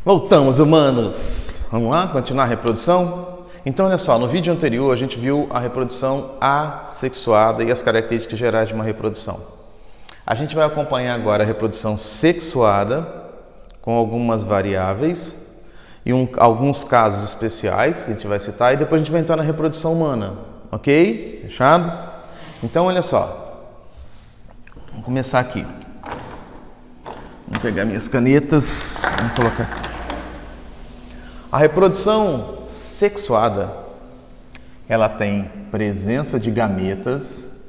Voltamos, humanos! Vamos lá, continuar a reprodução? Então, olha só, no vídeo anterior a gente viu a reprodução assexuada e as características gerais de uma reprodução. A gente vai acompanhar agora a reprodução sexuada, com algumas variáveis e alguns casos especiais que a gente vai citar, e depois a gente vai entrar na reprodução humana, ok? Fechado? Então, olha só, vamos começar aqui. Vou pegar minhas canetas, vamos colocar aqui. A reprodução sexuada, ela tem presença de gametas,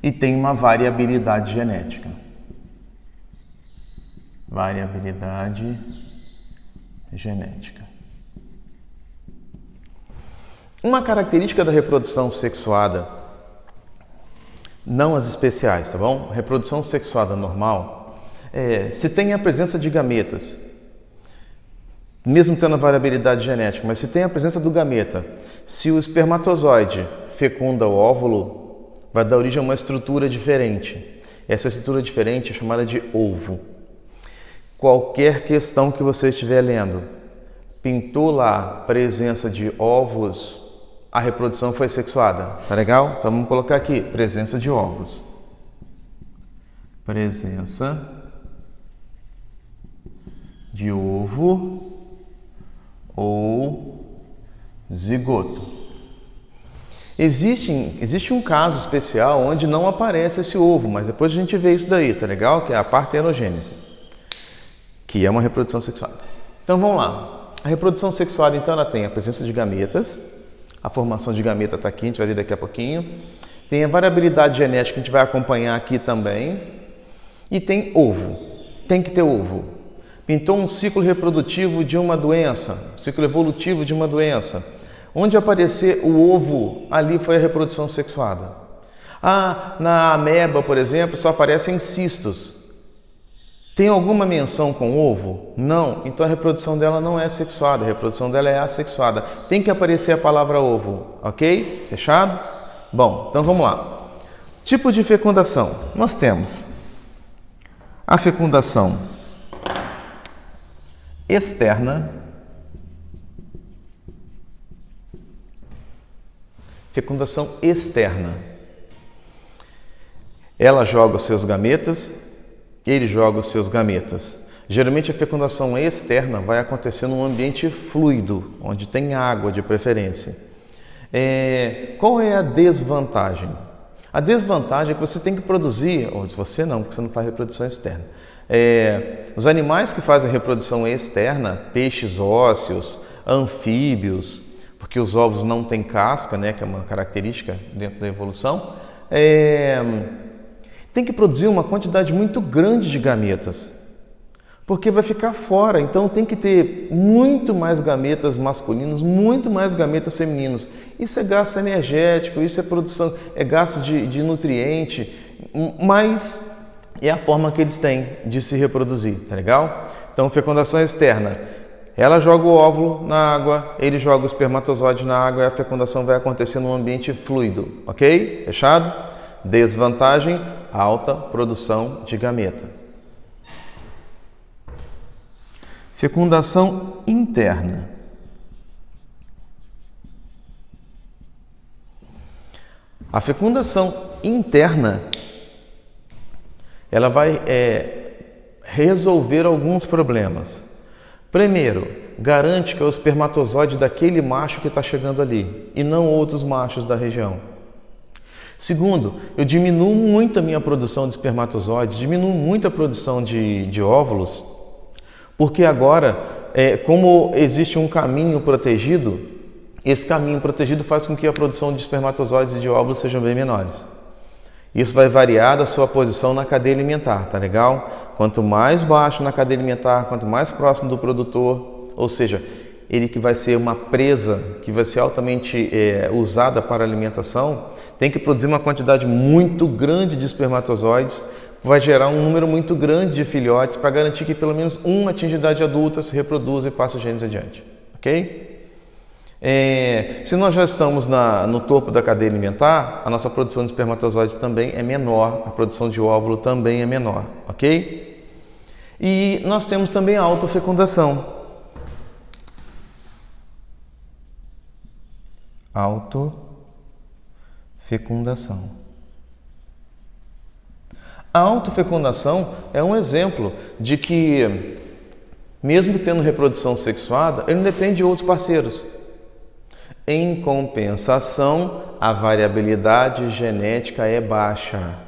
e tem uma variabilidade genética. Variabilidade genética. Uma característica da reprodução sexuada, não as especiais, tá bom? Reprodução sexuada normal, se tem a presença de gametas, mesmo tendo a variabilidade genética, mas se tem a presença do gameta, se o espermatozoide fecunda o óvulo, vai dar origem a uma estrutura diferente. Essa estrutura diferente é chamada de ovo. Qualquer questão que você estiver lendo, pintou lá presença de ovos, a reprodução foi sexuada, tá legal? Então vamos colocar aqui, presença de ovos. Presença de ovo ou zigoto. Existe um caso especial onde não aparece esse ovo, mas depois a gente vê isso daí, tá legal? Que é a partenogênese, que é uma reprodução sexuada. Então vamos lá. A reprodução sexuada, então, ela tem a presença de gametas. A formação de gameta está aqui, a gente vai ver daqui a pouquinho. Tem a variabilidade genética que a gente vai acompanhar aqui também. E tem ovo. Tem que ter ovo. Pintou um ciclo reprodutivo de uma doença, ciclo evolutivo de uma doença. Onde aparecer o ovo, ali foi a reprodução sexuada. Na ameba, por exemplo, só aparecem cistos. Tem alguma menção com ovo? Não. Então a reprodução dela não é sexuada, a reprodução dela é assexuada. Tem que aparecer a palavra ovo, ok? Fechado? Bom, então vamos lá. Tipo de fecundação. Nós temos a fecundação externa, fecundação externa. Ela joga os seus gametas, ele joga os seus gametas. Geralmente a fecundação externa vai acontecer num ambiente fluido, onde tem água de preferência. Qual é a desvantagem? A desvantagem é que você tem que produzir, ou você não, porque você não faz reprodução externa. Os animais que fazem reprodução externa, peixes ósseos, anfíbios, porque os ovos não têm casca, né, que é uma característica dentro da evolução, tem que produzir uma quantidade muito grande de gametas, porque vai ficar fora, então tem que ter muito mais gametas masculinos, muito mais gametas femininos. Isso é gasto energético, isso é produção, é gasto de nutriente, mas é a forma que eles têm de se reproduzir, tá legal? Então, fecundação externa, ela joga o óvulo na água, ele joga o espermatozoide na água e a fecundação vai acontecer num ambiente fluido, ok? Fechado? Desvantagem, alta produção de gameta. Fecundação interna. A fecundação interna, ela vai resolver alguns problemas. Primeiro, garante que é o espermatozoide daquele macho que está chegando ali e não outros machos da região. Segundo, eu diminuo muito a minha produção de espermatozoides, diminuo muito a produção de óvulos, porque agora, como existe um caminho protegido, esse caminho protegido faz com que a produção de espermatozoides e de óvulos sejam bem menores. Isso vai variar da sua posição na cadeia alimentar, tá legal? Quanto mais baixo na cadeia alimentar, quanto mais próximo do produtor, ou seja, ele que vai ser uma presa, que vai ser altamente usada para alimentação, tem que produzir uma quantidade muito grande de espermatozoides, vai gerar um número muito grande de filhotes para garantir que pelo menos um atinja a idade adulta, se reproduza e passe os genes adiante, ok? Se nós já estamos no topo da cadeia alimentar, a nossa produção de espermatozoide também é menor, a produção de óvulo também é menor, ok? E nós temos também a autofecundação. Autofecundação. A autofecundação é um exemplo de que, mesmo tendo reprodução sexuada, ele não depende de outros parceiros. Em compensação, a variabilidade genética é baixa.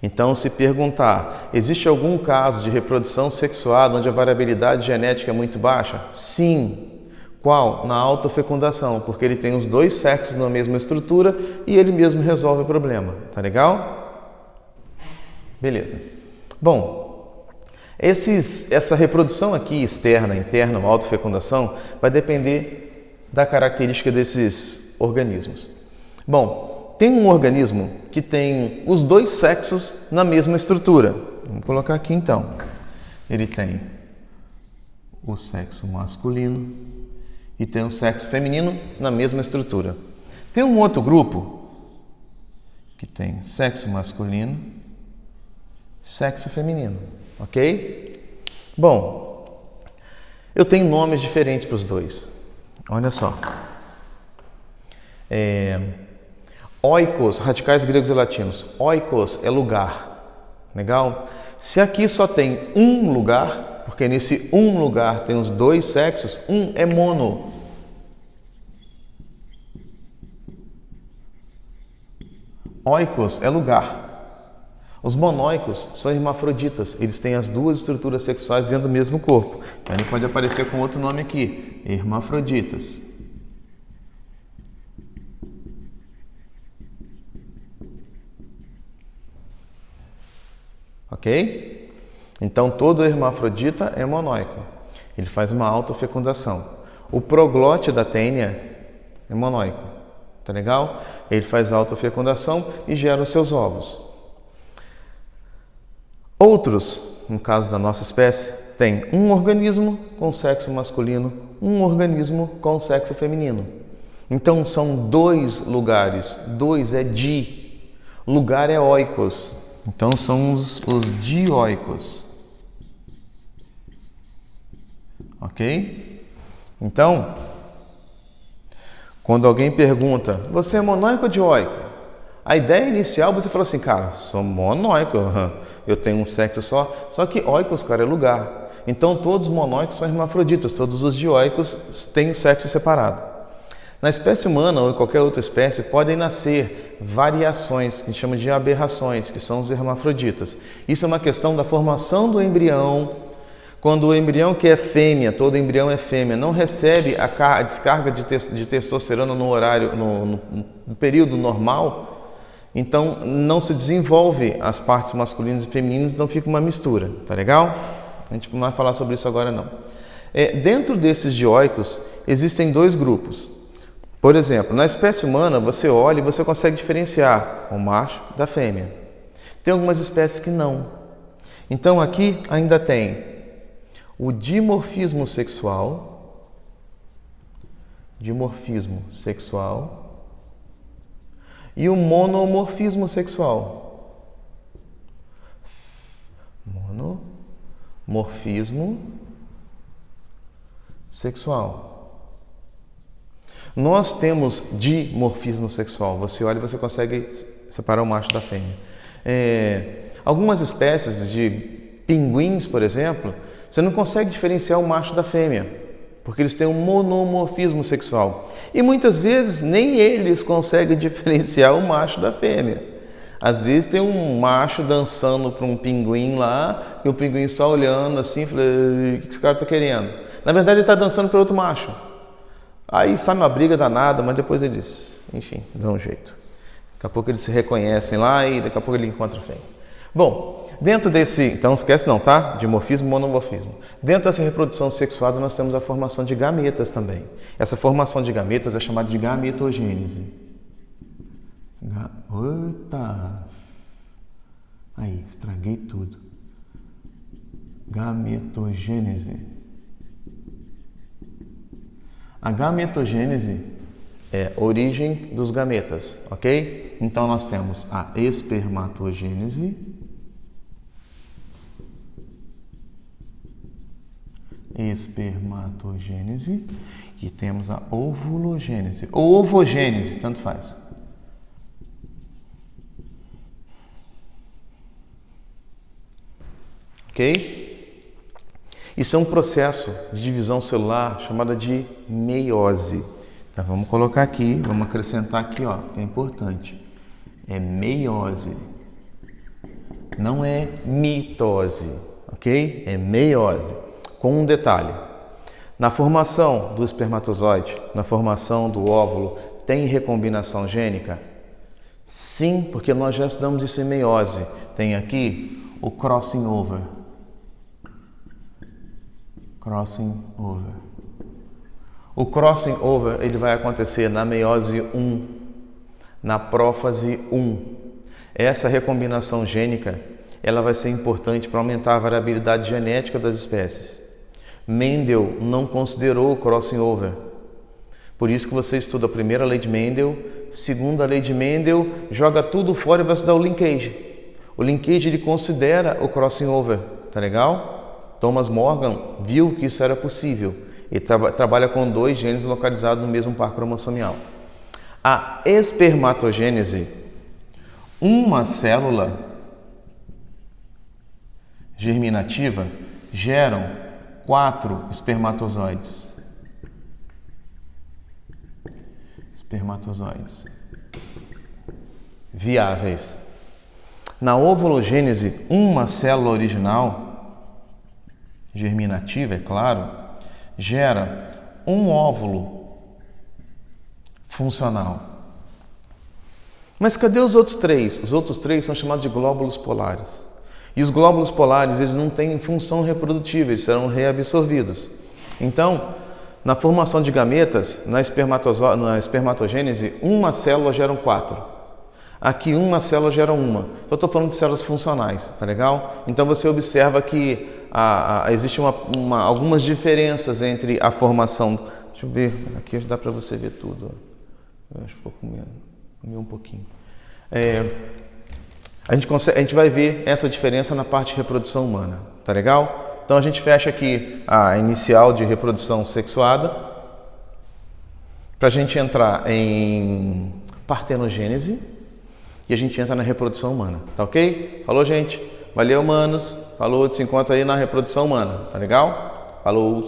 Então, se perguntar, existe algum caso de reprodução sexuada onde a variabilidade genética é muito baixa? Sim. Qual? Na autofecundação, porque ele tem os dois sexos na mesma estrutura e ele mesmo resolve o problema. Tá legal? Beleza. Bom, essa reprodução aqui, externa, interna, autofecundação, vai depender da característica desses organismos. Bom, tem um organismo que tem os dois sexos na mesma estrutura. Vamos colocar aqui então. Ele tem o sexo masculino e tem o sexo feminino na mesma estrutura. Tem um outro grupo que tem sexo masculino, sexo feminino, ok? Bom, eu tenho nomes diferentes para os dois. Olha só. Oikos, radicais gregos e latinos. Oikos é lugar. Legal? Se aqui só tem um lugar, porque nesse um lugar tem os dois sexos, um é mono. Oikos é lugar. Os monóicos são hermafroditas, eles têm as duas estruturas sexuais dentro do mesmo corpo. Então ele pode aparecer com outro nome aqui, hermafroditas. Ok? Então todo hermafrodita é monóico. Ele faz uma autofecundação. O proglote da tênia é monóico. Tá legal? Ele faz autofecundação e gera os seus ovos. Outros, no caso da nossa espécie, tem um organismo com sexo masculino, um organismo com sexo feminino. Então são dois lugares, dois é di, lugar é oikos, então são os dioicos. Ok? Então, quando alguém pergunta, você é monóico ou dioico? A ideia inicial você fala assim, cara, sou monóico, eu tenho um sexo só que oikos, cara, é lugar. Então todos os monóicos são hermafroditas, todos os dioicos têm o sexo separado. Na espécie humana ou em qualquer outra espécie podem nascer variações, que a gente chama de aberrações, que são os hermafroditas. Isso é uma questão da formação do embrião. Quando o embrião que é fêmea, todo embrião é fêmea, não recebe a descarga de testosterona no horário, no período normal, então não se desenvolve as partes masculinas e femininas, então fica uma mistura, tá legal? A gente não vai falar sobre isso agora não. Dentro desses dioicos existem dois grupos. Por exemplo, na espécie humana você olha e você consegue diferenciar o macho da fêmea. Tem algumas espécies que não. Então aqui ainda tem o dimorfismo sexual, e o monomorfismo sexual. Monomorfismo sexual. Nós temos dimorfismo sexual. Você olha e você consegue separar o macho da fêmea. Algumas espécies de pinguins, por exemplo, você não consegue diferenciar o macho da fêmea, porque eles têm um monomorfismo sexual. E muitas vezes nem eles conseguem diferenciar o macho da fêmea. Às vezes tem um macho dançando para um pinguim lá, e o pinguim só olhando assim, fala, o que esse cara está querendo? Na verdade ele está dançando para outro macho. Aí sai uma briga danada, mas depois eles, enfim, dão um jeito. Daqui a pouco eles se reconhecem lá e daqui a pouco ele encontra a fêmea. Bom, dentro desse, então esquece não, tá? Dimorfismo e monomorfismo. Dentro dessa reprodução sexuada nós temos a formação de gametas também. Essa formação de gametas é chamada de gametogênese. Eita! Aí, estraguei tudo. Gametogênese. A gametogênese é a origem dos gametas, ok? Então nós temos a espermatogênese, e temos a ovulogênese, ou ovogênese, tanto faz. Ok? Isso é um processo de divisão celular chamado de meiose. Então, vamos colocar aqui, vamos acrescentar aqui, ó, que é importante. É meiose. Não é mitose, ok? É meiose. Com um detalhe. Na formação do espermatozoide, na formação do óvulo, tem recombinação gênica? Sim, porque nós já estudamos isso em meiose. Tem aqui o crossing over. Crossing over. O crossing over ele vai acontecer na meiose 1, na prófase 1. Essa recombinação gênica ela vai ser importante para aumentar a variabilidade genética das espécies. Mendel não considerou o crossing over. Por isso que você estuda a primeira lei de Mendel, segunda lei de Mendel, joga tudo fora e vai estudar o linkage. O linkage ele considera o crossing over, tá legal? Thomas Morgan viu que isso era possível. Ele trabalha com 2 genes localizados no mesmo par cromossomial. A espermatogênese, uma célula germinativa geram 4 espermatozoides. Espermatozoides viáveis. Na ovulogênese, uma célula original germinativa, é claro, gera um óvulo funcional. Mas cadê os outros 3? Os outros 3 são chamados de glóbulos polares. E os glóbulos polares, eles não têm função reprodutiva, eles serão reabsorvidos. Então, na formação de gametas, na espermatogênese, uma célula gera 4. Aqui uma célula gera uma. Eu estou falando de células funcionais, tá legal? Então você observa que existem algumas diferenças entre a formação. Deixa eu ver, aqui dá para você ver tudo. Eu acho que vou comer um pouquinho. A gente vai ver essa diferença na parte de reprodução humana, tá legal? Então a gente fecha aqui a inicial de reprodução sexuada para a gente entrar em partenogênese. E a gente entra na reprodução humana, tá ok? Falou, gente? Valeu, manos. Falou, se encontra aí na reprodução humana, tá legal? Falou.